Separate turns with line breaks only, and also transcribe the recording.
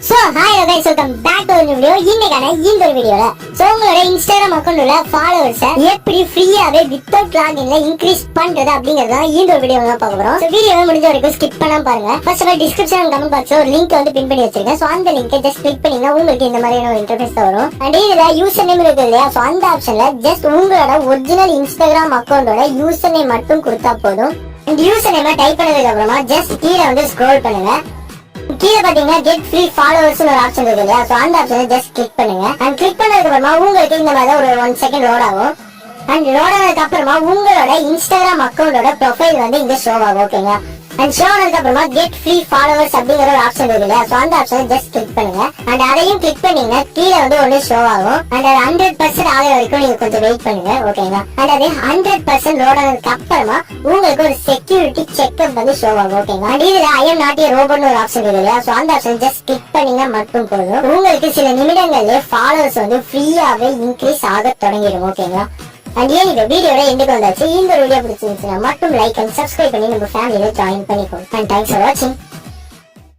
So hi guys, welcome back to a new video. இன்னைக்கான இந்த வீடியோல உங்களோட Instagram அக்கவுண்ட்ல ஃபாலோவர்ஸ் எப்படி ஃப்ரீயாவே வித்தவுட் லாகின்ல இன்கிரீஸ் பண்றது அப்படிங்கறத இந்த வீடியோல பார்க்க போறோம். சோ வீடியோவை முடிஞ்ச வரைக்கும் ஸ்கிப் பண்ணாம பாருங்க. First of all description and comment பாக்ஸ்ல ஒரு லிங்க் வந்து பின் பண்ணி வச்சிருக்கேன். சோ அந்த லிங்கை ஜஸ்ட் கிளிக் பண்ணீங்கன்னா உங்களுக்கு இந்த மாதிரியான ஒரு இன்டர்ஃபேஸ் வரும். அண்ட் இதுல யூசர் நேம் இருக்கு இல்லையா, சோ அந்த ஆப்ஷன்ல ஜஸ்ட் உங்களோட ஒரிஜினல் Instagram அக்கவுண்டோட யூசர் நேம் மட்டும் கொடுத்தா போதும். அண்ட் யூசர் நேம் டைப் பண்ணதுக்கு அப்புறமா ஜஸ்ட் கீழே வந்து ஸ்க்ரோல் பண்ணுங்க. கீழே பாத்தீங்கன்னா கெட் ஃப்ரீ ஃபாலோவர்ஸ் ஒரு ஆப்ஷன் இருக்கு இல்லையா, சோ அந்த ஆப்ஷனை ஜஸ்ட் கிளிக் பண்ணுங்க. அண்ட் கிளிக் பண்ணதுக்கு அப்புறமா உங்களுக்கு இந்த மாதிரி ஒரு 1 செகண்ட் லோட் ஆகும். அண்ட் லோட் ஆனதுக்கு அப்புறமா உங்களோட Instagram அக்கவுண்டோட ப்ரொஃபைல் வந்து இங்க ஷோ ஆகும். ஓகேங்களா, அண்ட் ஷோ ஆனதுக்கு அப்புறமா கெட் ஃப்ரீ ஃபாலோவர்ஸ் அப்படிங்கிற ஒரு ஆப்ஷன் இருக்கு இல்லையா, சோ அந்த ஆப்ஷனை ஜஸ்ட் கிளிக் பண்ணுங்க. அண்ட் அதையும் கிளிக் பண்ணீங்கன்னா கீழே வந்து ஒண்ணு ஷோ ஆகும். அண்ட் அது 100% ஆகிற வரைக்கும் நீங்க கொஞ்சம் வெயிட் பண்ணுங்க. ஓகேங்களா, அண்ட் அது 100% லோட் ஆனதுக்கு அப்புறமா உங்களுக்கு ஒரு செக்யூரிட்டி செக்அப் வந்து ஷோ ஆகும். ஓகேங்களா, அண்ட் இதுல ஐ எம் நாட் எ ரோபோட்னு ஒரு ஆப்ஷன் இருக்கு இல்லையா, சோ அந்த ஆப்ஷன் ஜஸ்ட் கிளிக் பண்ணீங்கன்னா மட்டும் போதும். உங்களுக்கு சில நிமிடங்கள்ல ஃபாலோவர்ஸ் வந்து ஃப்ரீயாவே இன்க்ரீஸ் ஆக தொடங்கிடும். ஓகேங்களா, அண்ட் ஏன் இந்த வீடியோட எண்டுக்கு வந்தாச்சு. இந்த வீடியோ பிடிச்சிருந்துச்சுன்னா மட்டும் லைக் அண்ட் சப்ஸ்கிரைப் பண்ணி நம்ம ஃபேமிலியில ஜாயின் பண்ணிக்கோங்க. அண்ட் தேங்க்ஸ் ஃபார் வாட்சிங்.